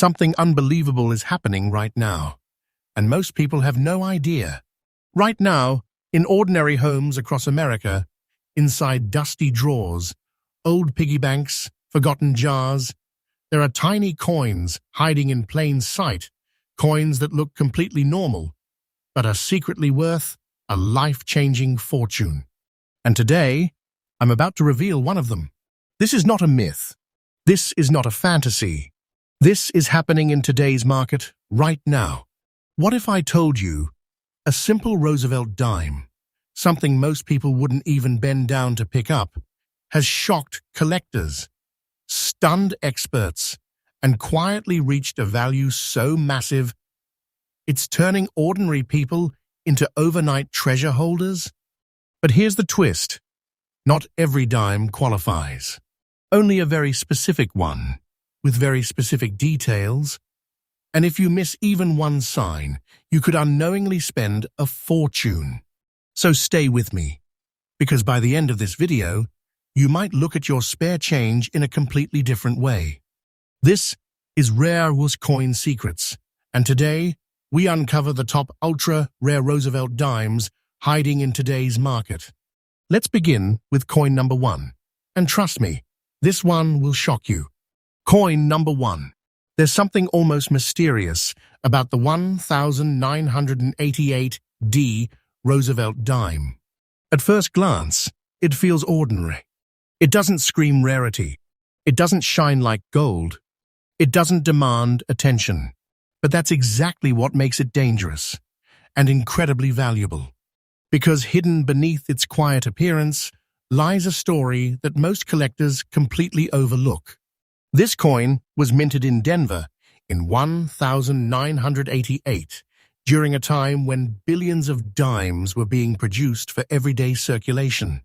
Something unbelievable is happening right now, and most people have no idea. Right now, in ordinary homes across America, inside dusty drawers, old piggy banks, forgotten jars, there are tiny coins hiding in plain sight, coins that look completely normal, but are secretly worth a life-changing fortune. And today, I'm about to reveal one of them. This is not a myth. This is not a fantasy. This is happening in today's market right now. What if I told you a simple Roosevelt dime, something most people wouldn't even bend down to pick up, has shocked collectors, stunned experts, and quietly reached a value so massive it's turning ordinary people into overnight treasure holders? But here's the twist. Not every dime qualifies. Only a very specific one, with very specific details. And if you miss even one sign, you could unknowingly spend a fortune. So stay with me, because by the end of this video, you might look at your spare change in a completely different way. This is Rare Coin Secrets, and today we uncover the top ultra-rare Roosevelt dimes hiding in today's market. Let's begin with coin number 1. And trust me, this one will shock you. Coin number 1. There's something almost mysterious about the 1988D Roosevelt dime. At first glance, it feels ordinary. It doesn't scream rarity. It doesn't shine like gold. It doesn't demand attention. But that's exactly what makes it dangerous and incredibly valuable. Because hidden beneath its quiet appearance lies a story that most collectors completely overlook. This coin was minted in Denver in 1988, during a time when billions of dimes were being produced for everyday circulation.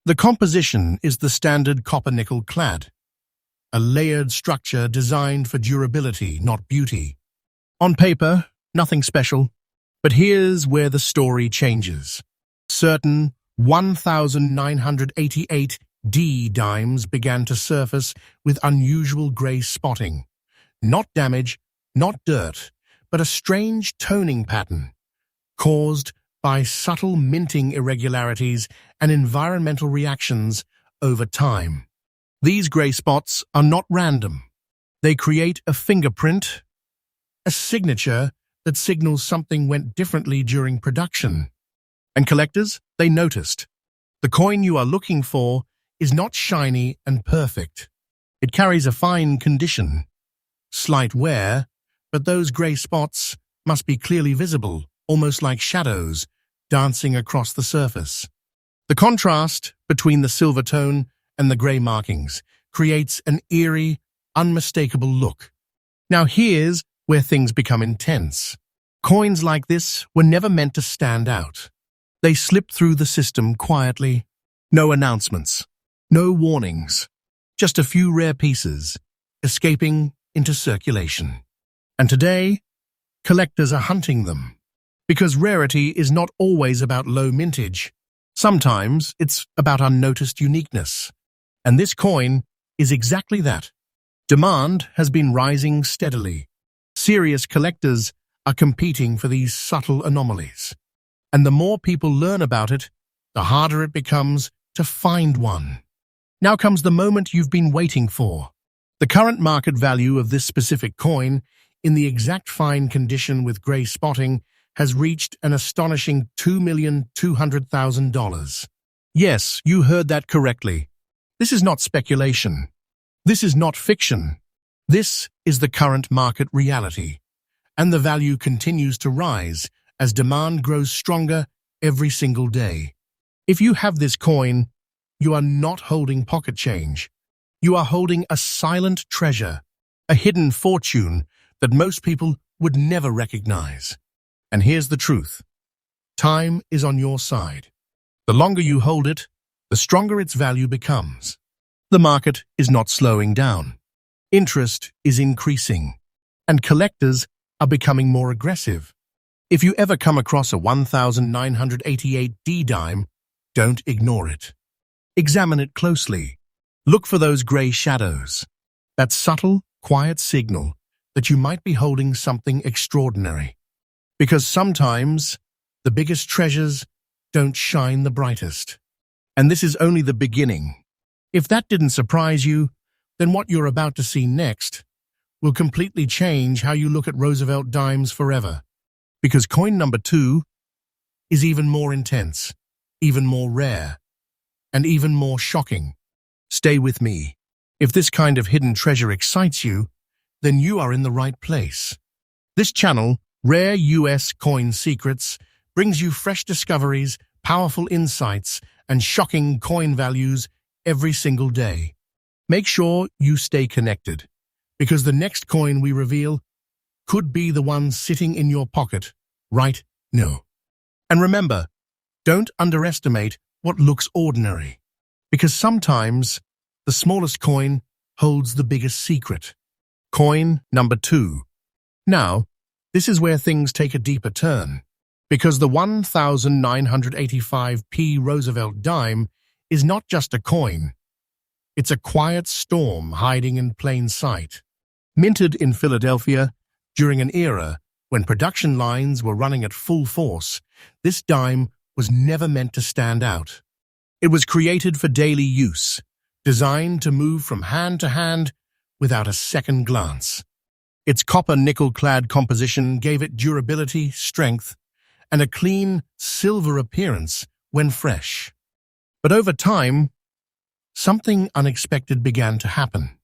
The composition is the standard copper-nickel clad, a layered structure designed for durability, not beauty. On paper, nothing special, but here's where the story changes. Certain 1988D dimes began to surface with unusual gray spotting. Not damage, not dirt, but a strange toning pattern, caused by subtle minting irregularities and environmental reactions over time. These gray spots are not random. They create a fingerprint, a signature that signals something went differently during production. And collectors, they noticed. The coin you are looking for is not shiny and perfect. It carries a fine condition, slight wear, but those gray spots must be clearly visible, almost like shadows dancing across the surface. The contrast between the silver tone and the gray markings creates an eerie, unmistakable look. Now here's where things become intense. Coins like this were never meant to stand out. They slip through the system quietly. No announcements, no warnings, just a few rare pieces escaping into circulation. And today, collectors are hunting them. Because rarity is not always about low mintage. Sometimes it's about unnoticed uniqueness. And this coin is exactly that. Demand has been rising steadily. Serious collectors are competing for these subtle anomalies. And the more people learn about it, the harder it becomes to find one. Now comes the moment you've been waiting for. The current market value of this specific coin, in the exact fine condition with gray spotting, has reached an astonishing $2,200,000. Yes, you heard that correctly. This is not speculation. This is not fiction. This is the current market reality. And the value continues to rise as demand grows stronger every single day. If you have this coin, you are not holding pocket change. You are holding a silent treasure, a hidden fortune that most people would never recognize. And here's the truth. Time is on your side. The longer you hold it, the stronger its value becomes. The market is not slowing down. Interest is increasing, and collectors are becoming more aggressive. If you ever come across a 1988D dime, don't ignore it. Examine it closely. Look for those gray shadows, that subtle, quiet signal that you might be holding something extraordinary. Because sometimes the biggest treasures don't shine the brightest. And this is only the beginning. If that didn't surprise you, then what you're about to see next will completely change how you look at Roosevelt dimes forever. Because coin number 2 is even more intense, even more rare, and even more shocking. Stay with me. If this kind of hidden treasure excites you, then you are in the right place. This channel, Rare US Coin Secrets, brings you fresh discoveries, powerful insights, and shocking coin values every single day. Make sure you stay connected, because the next coin we reveal could be the one sitting in your pocket right now. And remember, don't underestimate what looks ordinary, because sometimes the smallest coin holds the biggest secret. Coin number 2. Now, this is where things take a deeper turn, because the 1985p Roosevelt dime is not just a coin. It's a quiet storm hiding in plain sight. Minted in Philadelphia during an era when production lines were running at full force, this dime was never meant to stand out. It was created for daily use, designed to move from hand to hand without a second glance. Its copper-nickel-clad composition gave it durability, strength, and a clean, silver appearance when fresh. But over time, something unexpected began to happen.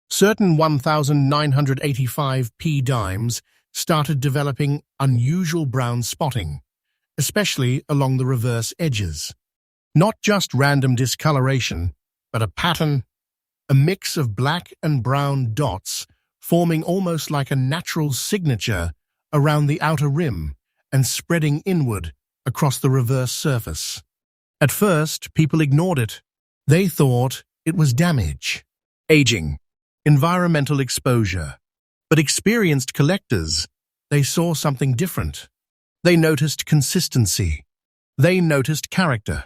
Certain 1985p dimes started developing unusual brown spotting, especially along the reverse edges. Not just random discoloration, but a pattern, a mix of black and brown dots forming almost like a natural signature around the outer rim and spreading inward across the reverse surface. At first, people ignored it. They thought it was damage, aging, environmental exposure. But experienced collectors, they saw something different. They noticed consistency. They noticed character.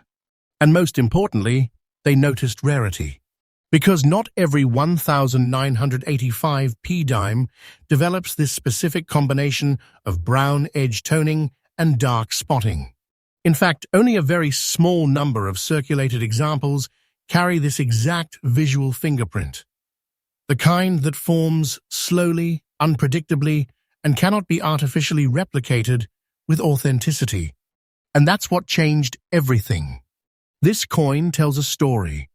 And most importantly, they noticed rarity. Because not every 1985p dime develops this specific combination of brown edge toning and dark spotting. In fact, only a very small number of circulated examples carry this exact visual fingerprint. The kind that forms slowly, unpredictably, and cannot be artificially replicated with authenticity. And that's what changed everything. This coin tells a story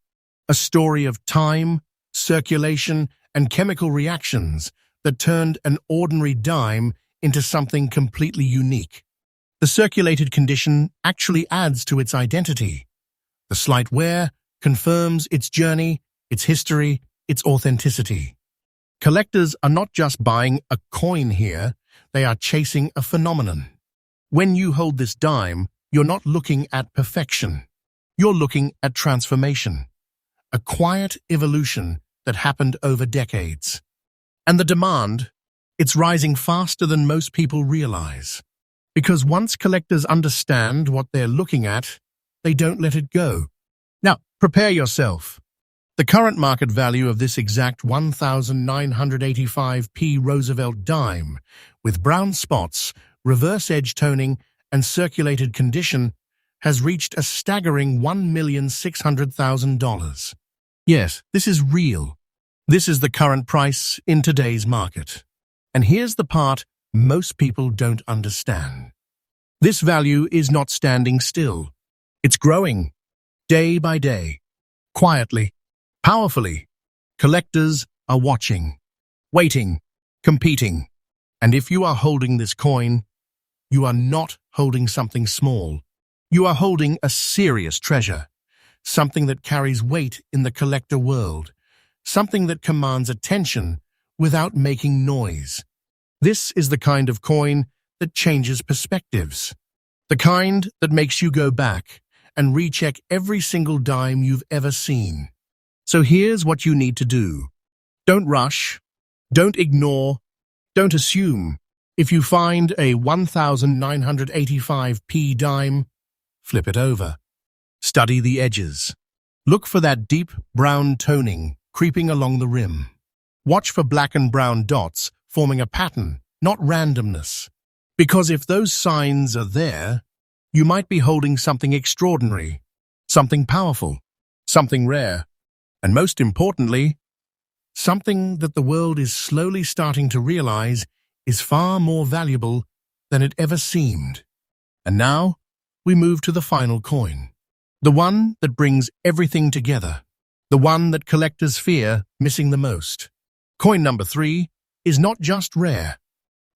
of time, circulation, and chemical reactions that turned an ordinary dime into something completely unique. The circulated condition actually adds to its identity. The slight wear confirms its journey, its history, its authenticity. Collectors are not just buying a coin here, they are chasing a phenomenon. When you hold this dime, you're not looking at perfection. You're looking at transformation. A quiet evolution that happened over decades. And the demand, it's rising faster than most people realize. Because once collectors understand what they're looking at, they don't let it go. Now, prepare yourself. The current market value of this exact 1985p Roosevelt dime, with brown spots, reverse edge toning, and circulated condition, has reached a staggering $1,600,000. Yes, this is real. This is the current price in today's market. And here's the part most people don't understand. This value is not standing still. It's growing, day by day, quietly, powerfully. Collectors are watching, waiting, competing. And if you are holding this coin, you are not holding something small. You are holding a serious treasure. Something that carries weight in the collector world, something that commands attention without making noise. This is the kind of coin that changes perspectives, the kind that makes you go back and recheck every single dime you've ever seen. So here's what you need to do. Don't rush, don't ignore, don't assume. If you find a 1985p dime, flip it over. Study the edges. Look for that deep brown toning creeping along the rim. Watch for black and brown dots forming a pattern, not randomness. Because if those signs are there, you might be holding something extraordinary, something powerful, something rare, and most importantly, something that the world is slowly starting to realize is far more valuable than it ever seemed. And now, we move to the final coin. The one that brings everything together. The one that collectors fear missing the most. Coin number 3 is not just rare,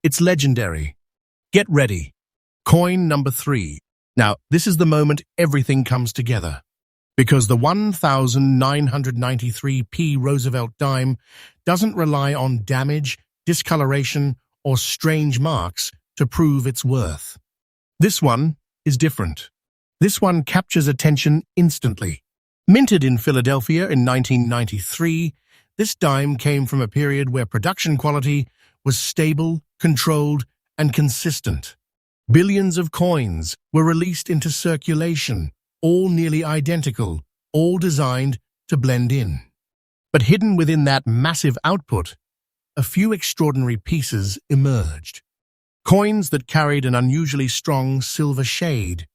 it's legendary. Get ready. Coin number 3. Now, this is the moment everything comes together. Because the 1993p Roosevelt dime doesn't rely on damage, discoloration, or strange marks to prove its worth. This one is different. This one captures attention instantly. Minted in Philadelphia in 1993, this dime came from a period where production quality was stable, controlled, and consistent. Billions of coins were released into circulation, all nearly identical, all designed to blend in. But hidden within that massive output, a few extraordinary pieces emerged. Coins that carried an unusually strong silver shade,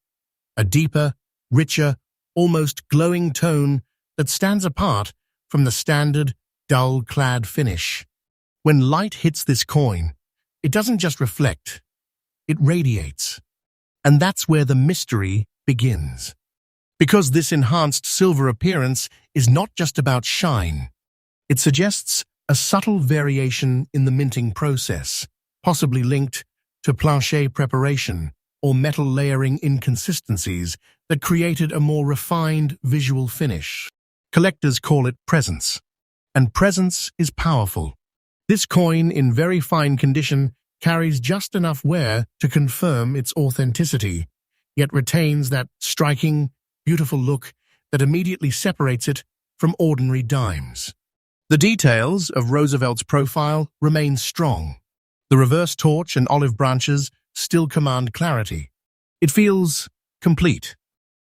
a deeper, richer, almost glowing tone that stands apart from the standard, dull-clad finish. When light hits this coin, it doesn't just reflect, it radiates. And that's where the mystery begins. Because this enhanced silver appearance is not just about shine. It suggests a subtle variation in the minting process, possibly linked to plancher preparation or metal layering inconsistencies that created a more refined visual finish. Collectors call it presence, and presence is powerful. This coin, in very fine condition, carries just enough wear to confirm its authenticity, yet retains that striking, beautiful look that immediately separates it from ordinary dimes. The details of Roosevelt's profile remain strong. The reverse torch and olive branches still command clarity. It feels complete,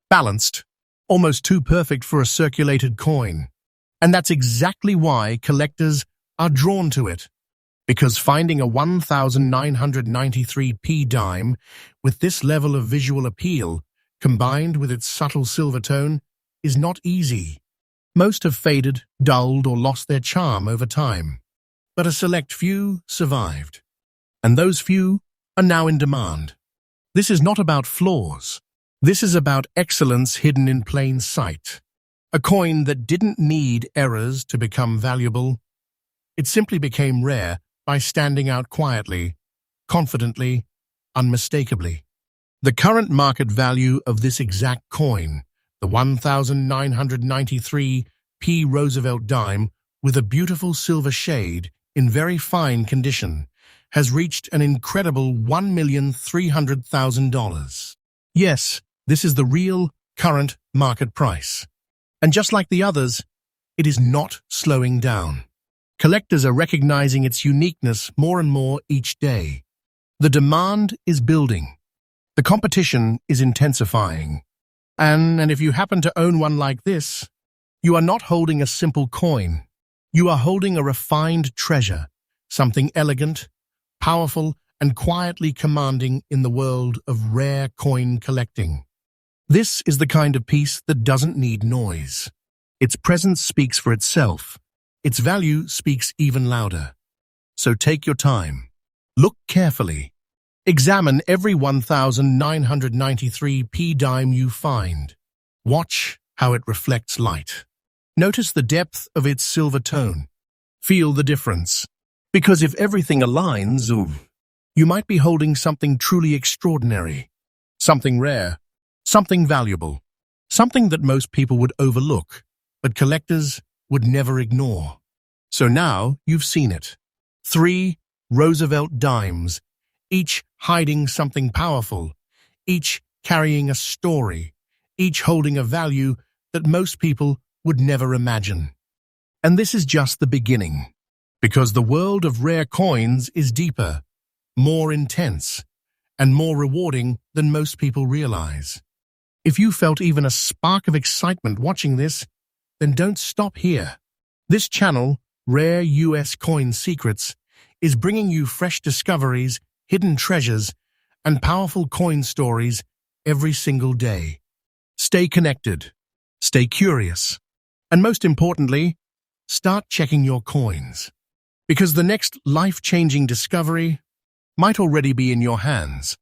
balanced, almost too perfect for a circulated coin. And that's exactly why collectors are drawn to it. Because finding a 1993p dime with this level of visual appeal, combined with its subtle silver tone, is not easy. Most have faded, dulled, or lost their charm over time. But a select few survived. And those few are now in demand. This is not about flaws. This is about excellence hidden in plain sight. A coin that didn't need errors to become valuable. It simply became rare by standing out quietly, confidently, unmistakably. The current market value of this exact coin, the 1993p Roosevelt dime with a beautiful silver shade in very fine condition, has reached an incredible $1,300,000. Yes, this is the real, current market price. And just like the others, it is not slowing down. Collectors are recognizing its uniqueness more and more each day. The demand is building. The competition is intensifying. And if you happen to own one like this, you are not holding a simple coin. You are holding a refined treasure, something elegant, powerful, and quietly commanding in the world of rare coin collecting. This is the kind of piece that doesn't need noise. Its presence speaks for itself. Its value speaks even louder. So take your time. Look carefully. Examine every 1993p dime you find. Watch how it reflects light. Notice the depth of its silver tone. Feel the difference. Because if everything aligns, you might be holding something truly extraordinary, something rare, something valuable, something that most people would overlook, but collectors would never ignore. So now you've seen it. 3 Roosevelt dimes, each hiding something powerful, each carrying a story, each holding a value that most people would never imagine. And this is just the beginning. Because the world of rare coins is deeper, more intense, and more rewarding than most people realize. If you felt even a spark of excitement watching this, then don't stop here. This channel, Rare US Coin Secrets, is bringing you fresh discoveries, hidden treasures, and powerful coin stories every single day. Stay connected, stay curious, and most importantly, start checking your coins, because the next life-changing discovery might already be in your hands.